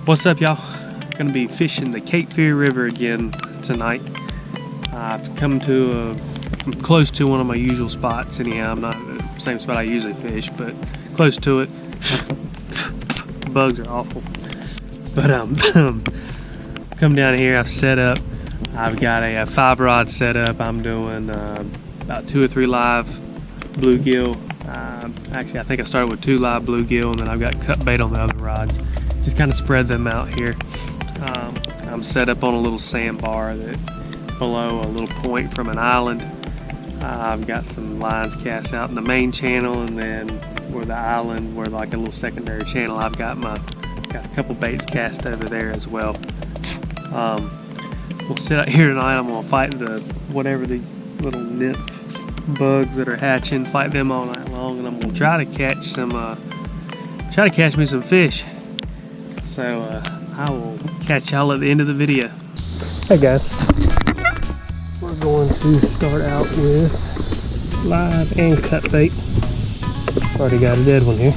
What's up, y'all? Gonna be fishing the Catfish River again tonight. I've come to I'm close to one of my usual spots anyhow. I'm not the same spot I usually fish, but close to it. Bugs are awful. But come down here, I've set up. I've got a 5-rod set up. I'm doing about 2 or 3 live bluegill. Actually, I think I started with 2 live bluegill, and then I've got cut bait on the other rods. Just kind of spread them out here. I'm set up on a little sandbar that below a little point from an island. I've got some lines cast out in the main channel, and then where the island, where like a little secondary channel, I've got a couple baits cast over there as well. We'll sit out here tonight. I'm gonna fight whatever these little nymph bugs that are hatching. Fight them all night long, and I'm gonna try to catch me some fish. So I will catch y'all at the end of the video. Hey guys, we're going to start out with live and cut bait. Already got a dead one here.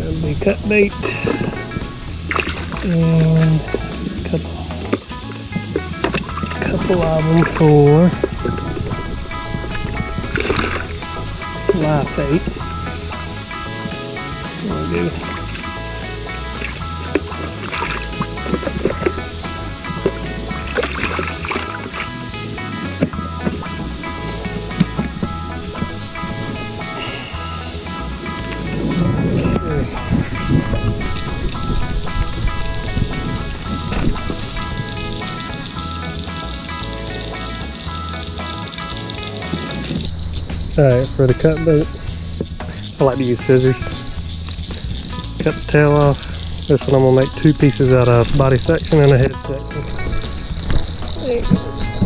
That'll be cut bait and a couple of them for live bait. There we go. Alright, for the cut bait, I like to use scissors. Cut the tail off. This one I'm going to make 2 pieces out of, body section and a head section. There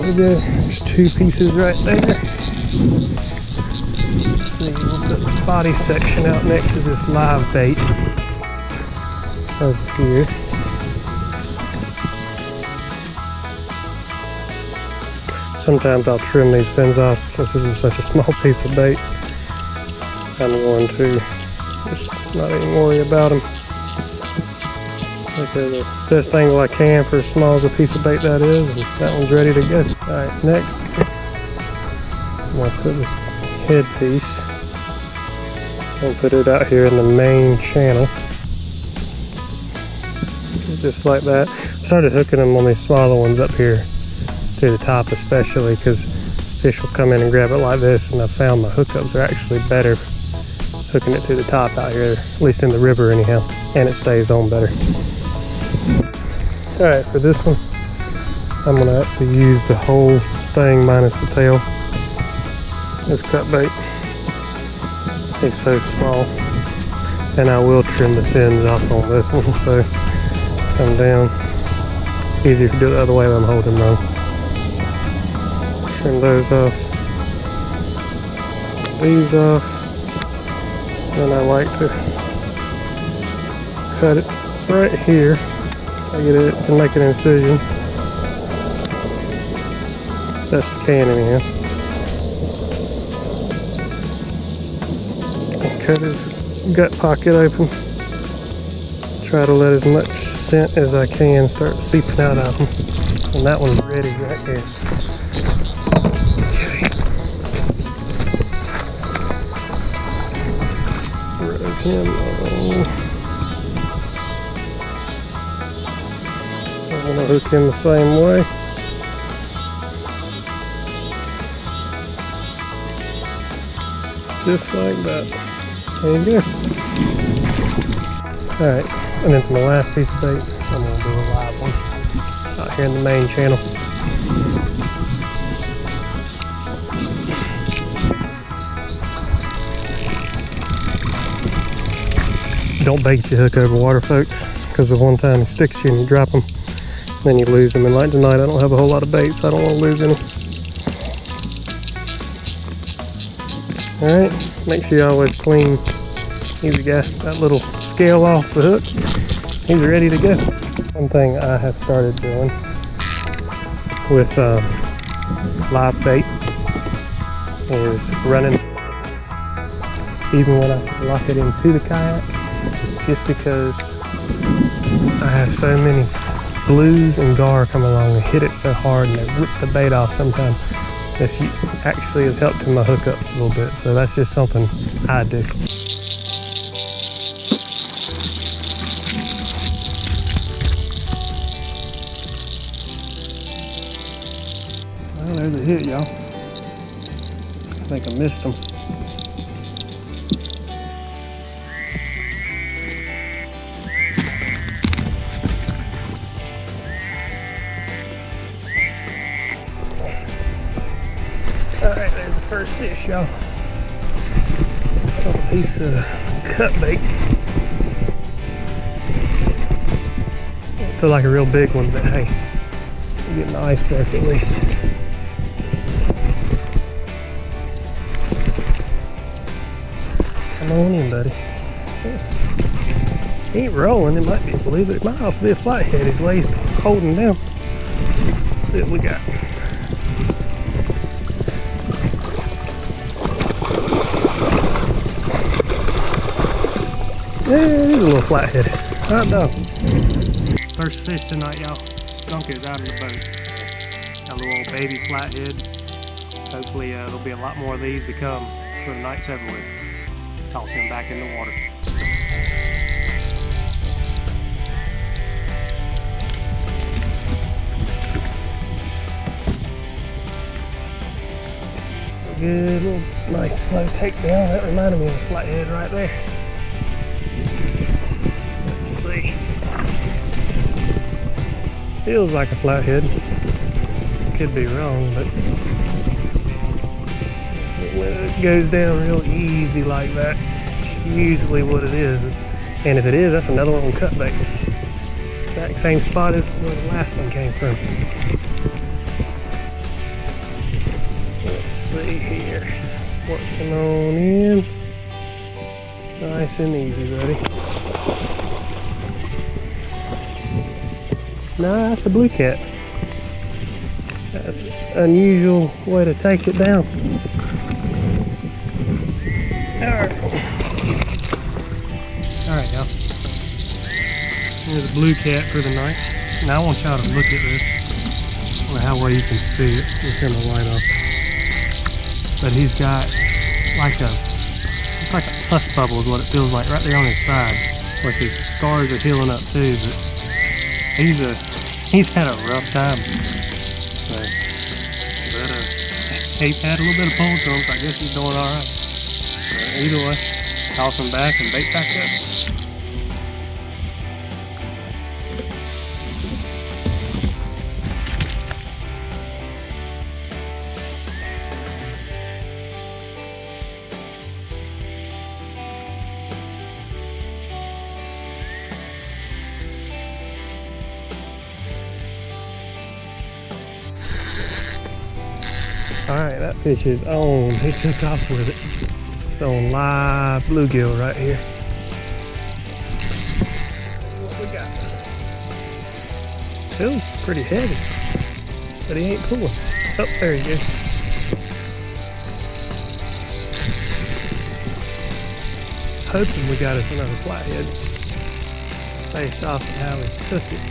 we go. There's 2 pieces right there. Let's see, we'll put the body section out next to this live bait over here. Sometimes I'll trim these fins off since this is such a small piece of bait. I'm going to just not even worry about them. Okay, the best angle I can for as small as a piece of bait that is, and that one's ready to go. Alright, next I'm going to put this head piece and put it out here in the main channel. Just like that. I started hooking them on these smaller ones up here to the top, especially because fish will come in and grab it like this, and I found my hookups are actually better hooking it to the top out here, at least in the river anyhow, and it stays on better. Alright, for this one I'm going to actually use the whole thing minus the tail. This cut bait is so small, and I will trim the fins off on this one, so come down. Easier to do it the other way than I'm holding though. Trim those off, these off, and I like to cut it right here. I get it and make an incision. Best I can anyhow. Cut his gut pocket open. Try to let as much scent as I can start seeping out of him. And that one's ready right there. Him on. I'm going to hook him the same way. Just like that. There you go. Alright, and then for my last piece of bait, I'm going to do a live one out here in the main channel. Don't bait your hook over water, folks, because the one time it sticks you and you drop them, then you lose them. And like tonight, I don't have a whole lot of bait, so I don't want to lose any. Alright, make sure you always clean either got that little scale off the hook. He's ready to go. One thing I have started doing with live bait is running even when I lock it into the kayak, just because I have so many blues and gar come along and hit it so hard and they rip the bait off sometimes. This actually has helped in my hookups a little bit, so that's just something I do. Well, there's a hit, y'all. I think I missed him. Alright, there's the first fish, y'all. It's on a piece of cut bait. Don't feel like a real big one, but hey, we're getting the iceberg at least. Come on in, buddy. He ain't rolling, it might be a blue, but it might also be a flathead. His way he's holding down. Let's see what we got. Yeah, it is a little flathead. Hot dog. First fish tonight, y'all. Skunk is out of the boat. Got a little old baby flathead. Hopefully there'll be a lot more of these to come for the night's over with. Toss him back in the water. Good little nice slow takedown. That reminded me of a flathead right there. Let's see. Feels like a flathead. Could be wrong, but when it goes down real easy like that, it's usually what it is. And if it is, that's another one on cut bait. Exact same spot as where the last one came from. Let's see here. Working on in. Nice and easy, buddy. Nah, that's a blue cat. That's an unusual way to take it down. Alright, y'all. There's a blue cat for the night. Now I want y'all to look at this. I don't know how well you can see it. We'll turn the light off. But he's got like it's like a pus bubble is what it feels like right there on his side. Of course, his scars are healing up too, but he's had a rough time. So, but he had a little bit of pull to him, so I guess he's doing all right. Either way, toss him back and bait back up. Alright, that fish is on. He took off with it. It's on live bluegill right here. What we got? Feels pretty heavy, but he ain't pulling. Oh, there he goes. Hoping we got us another flathead based off of how we took it.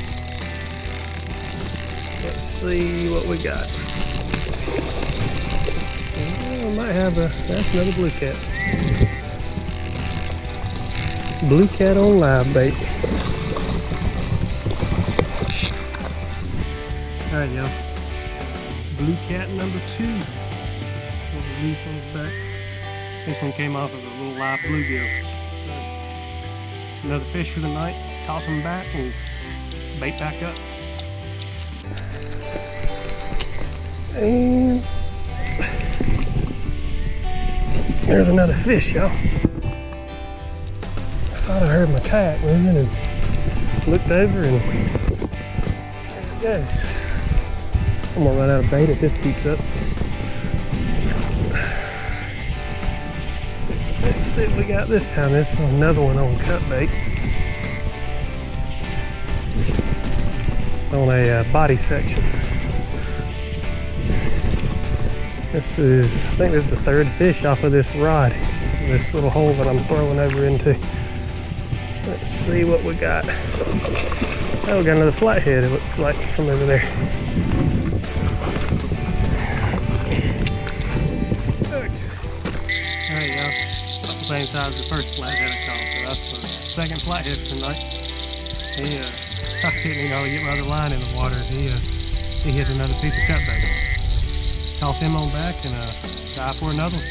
Let's see what we got. Oh, I might have that's another blue cat. Blue cat on live bait. Alright, y'all. Blue cat number 2. The leaf on his back. This one came off of a little live bluegill. So, another fish for the night. Toss them back and bait back up. And there's another fish, y'all. I thought I heard my kayak moving and looked over and there it goes. I'm gonna run out of bait if this keeps up. Let's see what we got this time. This is another one on cut bait. It's on a body section. I think this is the 3rd fish off of this rod, this little hole that I'm throwing over into. Let's see what we got. Oh, we got another flathead, it looks like, from over there. Alright, y'all. About the same size as the first flathead I caught, so that's the second flathead for tonight. I couldn't even hardly get my other line in the water. He hit another piece of cut bait. Toss him on back and dive for another one.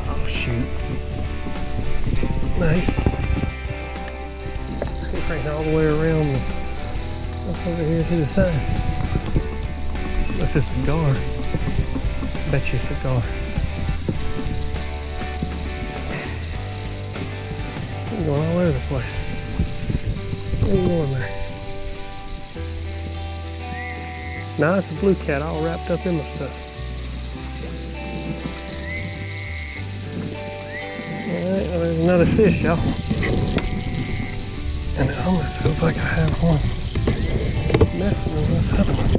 Oh shoot. Nice. He cranked all the way around up over here to the side. That's just a gar. Bet you it's a gar. He's going all over the place. What are you doing there? Nah, it's a blue cat all wrapped up in my stuff. Alright, well, there's another fish, y'all. And it almost feels like I have one messing with this other one.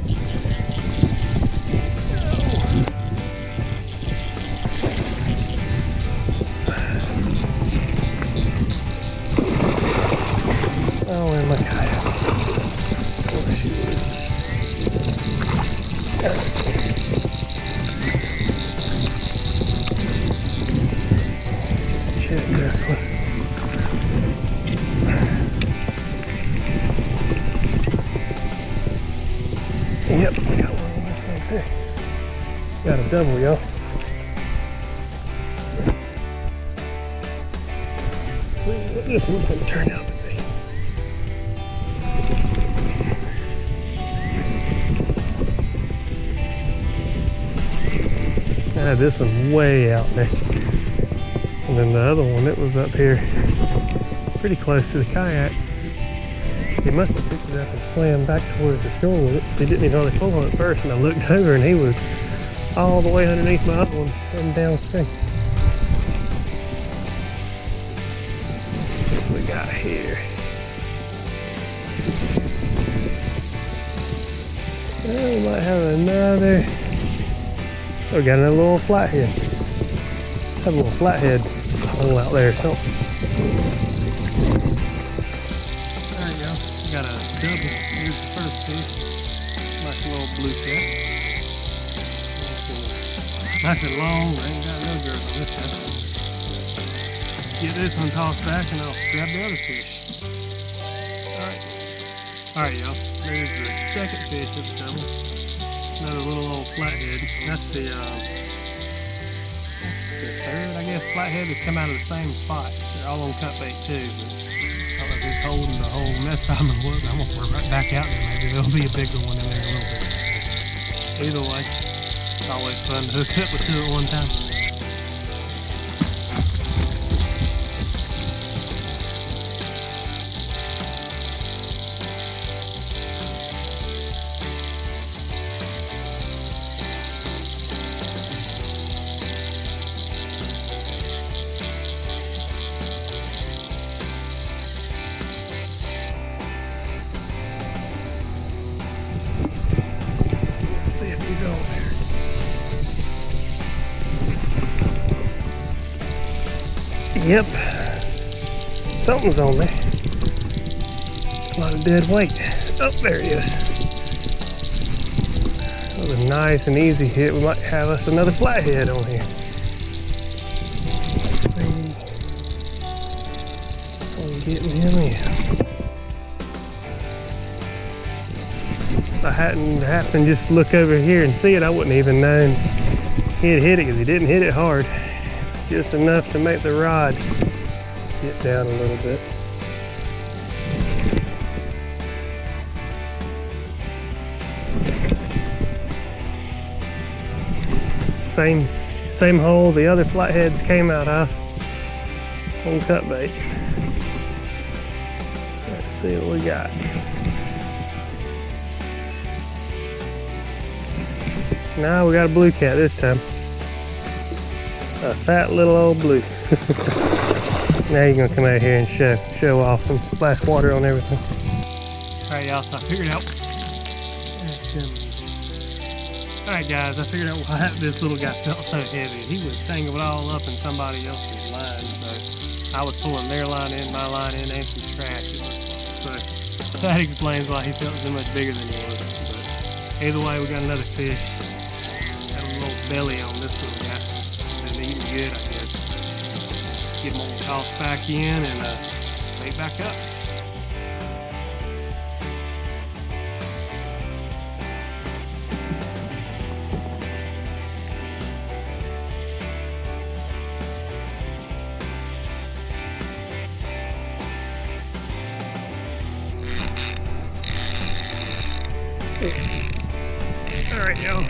Oh, and my kayak. Where she is. Check this one. Yep, we got one on this one too. Got a double, y'all. See what this one's gonna turn out to be. I had this one way out there. And then the other one, it was up here pretty close to the kayak. He must have picked it up and swam back towards the shore with it. He didn't even hardly pull on it first, and I looked over and he was all the way underneath my other one, heading downstream. Let's see what we got here. Oh, we might have another. Oh, we got another little flathead. Have a little flathead hole out there or something. There you go. We got a double. Here's the first fish. Nice little blue cat. Nice and long. I ain't got no girth on this one. Get this one tossed back and I'll grab the other fish. Alright. Alright, y'all. There's the second fish of the double. Another little old flathead. That's the third, I guess, flathead that's come out of the same spot. They're all on cut bait too, but I don't know if it's holding the whole mess I'm gonna look. I'm gonna put it right back out there. Maybe there'll be a bigger one in there in a little bit. Either way, it's always fun to hook up with two at one time. See if he's on there. Yep, something's on there. A lot of dead weight. Oh, there he is. That was a nice and easy hit. We might have us another flathead on here. Let's see. I'm getting him in. If I hadn't happened to just look over here and see it, I wouldn't even known he had hit it because he didn't hit it hard. Just enough to make the rod get down a little bit. Same hole the other flatheads came out of on cut bait. Let's see what we got. Now we got a blue cat this time. A fat little old blue. Now you're gonna come out here and show off and splash water on everything. Alright y'all, so I figured out. Alright guys, I figured out why this little guy felt so heavy. He was tangled all up in somebody else's line, so I was pulling their line in, my line in, and some trash it looks like. So that explains why he felt so much bigger than he was. But either way, we got another fish. Got a little belly on this little guy. Been eating good, I guess. Get him all tossed back in and bait back up. Alright y'all,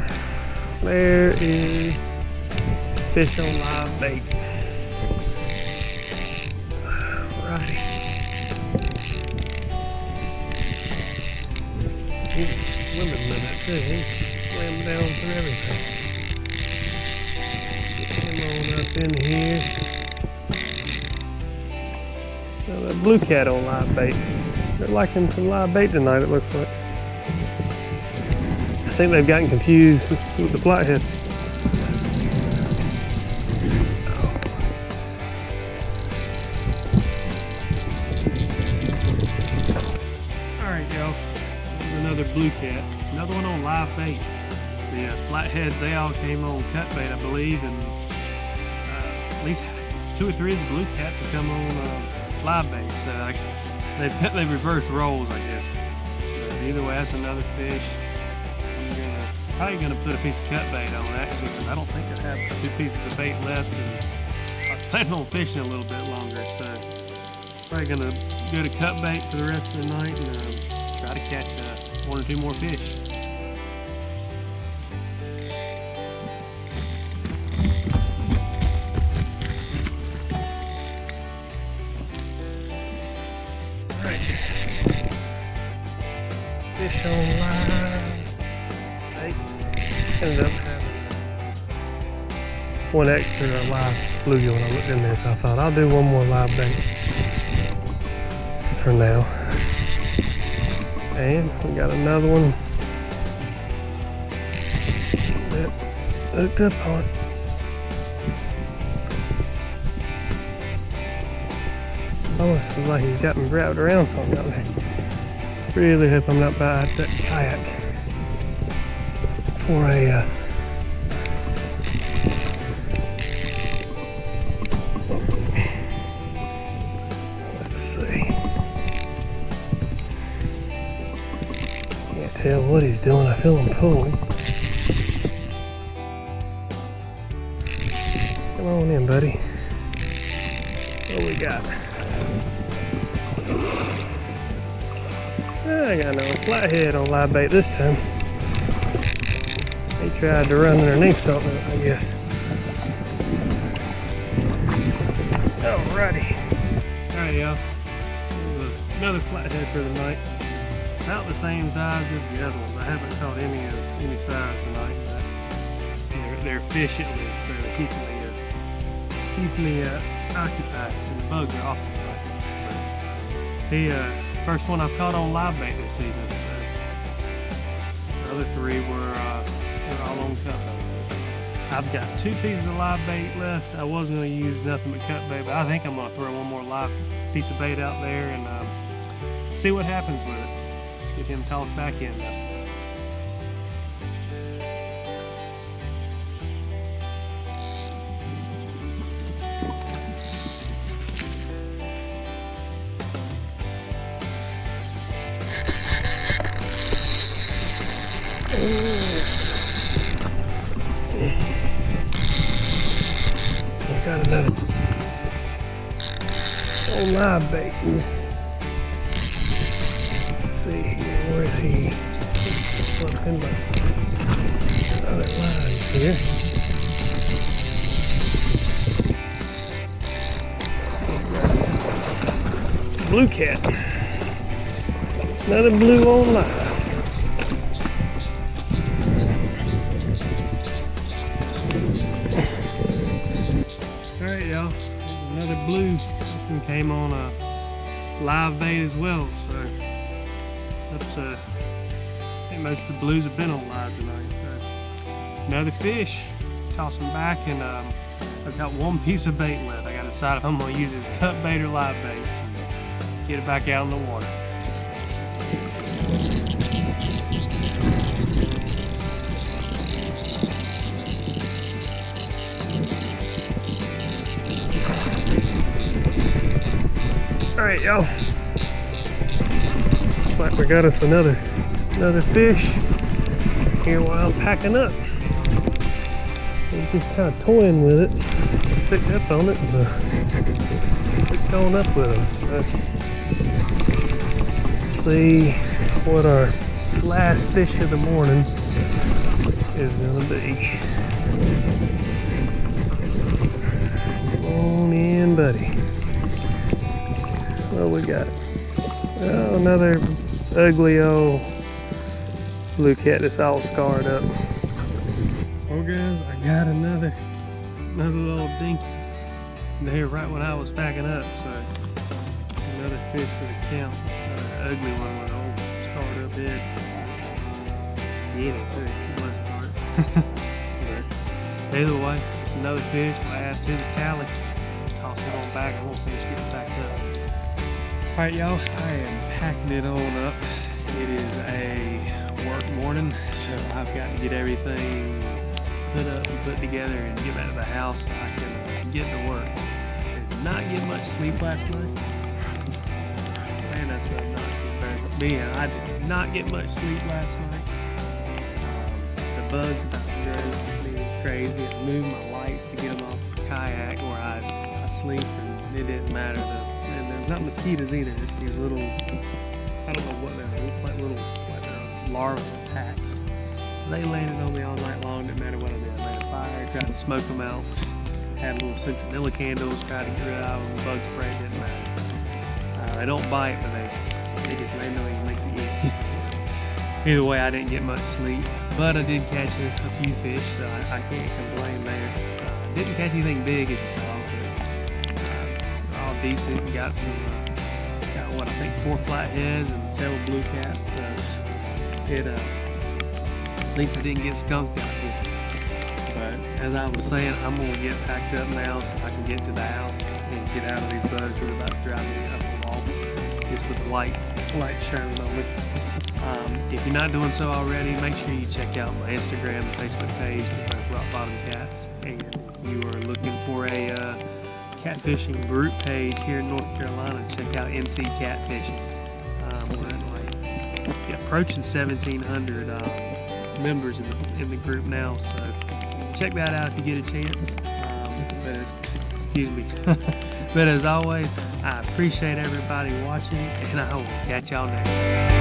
there is fish on live bait. Alrighty. He's swimming with it too. He swam down through everything. Get him on up in here. Now that blue cat on live bait. They're liking some live bait tonight, it looks like. I think they've gotten confused with the flatheads. Alright y'all, another blue cat. Another one on live bait. The flatheads, they all came on cut bait, I believe, and at least 2 or 3 of the blue cats have come on live bait. So they've reversed roles, I guess. But either way, that's another fish. Probably gonna put a piece of cut bait on that because I don't think I have 2 pieces of bait left, and I'm planning on fishing a little bit longer. So probably gonna go to cut bait for the rest of the night and try to catch 1 or 2 more fish. Alright, fish on line. Ended up having 1 extra live bluegill when I looked in there, so I thought I'll do 1 more live bait for now. And we got another one that hooked up on it. Almost feels like he's got me wrapped around something out there. Really hope I'm not by that kayak for a let's see. Can't tell what he's doing. I feel him pulling. Come on in, buddy. What we got? I got no flathead on live bait this time. He tried to run underneath something, I guess. Alrighty. Alright, y'all. Another flathead for the night. About the same size as the other ones. I haven't caught any of any size tonight, but they're fish at least, so they're keeping me occupied, and the bugs are awful tonight. The first one I've caught on live bait this season. So the other 3 were all on cut bait. I've got 2 pieces of live bait left. I was going to use nothing but cut bait, but I think I'm going to throw 1 more live piece of bait out there and see what happens with it. Get him tossed back in though. Got another on live bait. Let's see here, where's he? Something but other lines here. Blue cat. Another blue on live. blue. This one came on a live bait as well, so that's I think most of the blues have been on live tonight. So another fish. Toss them back, and I've got one piece of bait left. I got to decide if I'm going to use it as cut bait or live bait. Get it back out in the water. Alright, y'all. Looks like we got us another fish here while I'm packing up. I was just kind of toying with it. Picked up on it and picked on up with it. So, let's see what our last fish of the morning is going to be. Come on in, buddy. What we got? Oh, another ugly old blue cat that's all scarred up. Oh guys, I got another little dinky there right when I was packing up. So another fish for the count. Another ugly one with an old scarred up head. Skinny too. Bless his heart. But either way, it's another fish. Last to the tally. Toss it on back. I won't finish getting packed up. Alright y'all, I am packing it on up. It is a work morning, so I've got to get everything put up and put together and get back to the house so I can get to work. I did not get much sleep last night. Man, that's not good for me. I did not get much sleep last night. The bugs about drove me crazy. I moved my lights to get them off the kayak where I sleep, and it didn't matter. And there's not mosquitoes either. It's these little, I don't know what they look like, little larvae that's hatched. They landed on me all night long. Didn't matter what I did. I made a fire, tried to smoke them out. Had little citronella candles, tried to get rid of them. Bug spray, didn't matter. They don't bite, but they just lay there and make you eat. Either way, I didn't get much sleep, but I did catch a few fish, so I can't complain there. Didn't catch anything big, as you saw, but all decent. Got what I think 4 flatheads and several blue cats. So at least I didn't get skunked out here. But as I was saying, I'm gonna get packed up now so I can get to the house and get out of these bugs that are about to drive me up the wall. Just with the light shining on me. If you're not doing so already, make sure you check out my Instagram and Facebook page, the both Rock Bottom Cats. And if you are looking for a catfishing group page here in North Carolina, check out NC Catfishing. We're approaching 1,700 members in the group now, so check that out if you get a chance. Excuse me. But as always, I appreciate everybody watching, and I will catch y'all next time.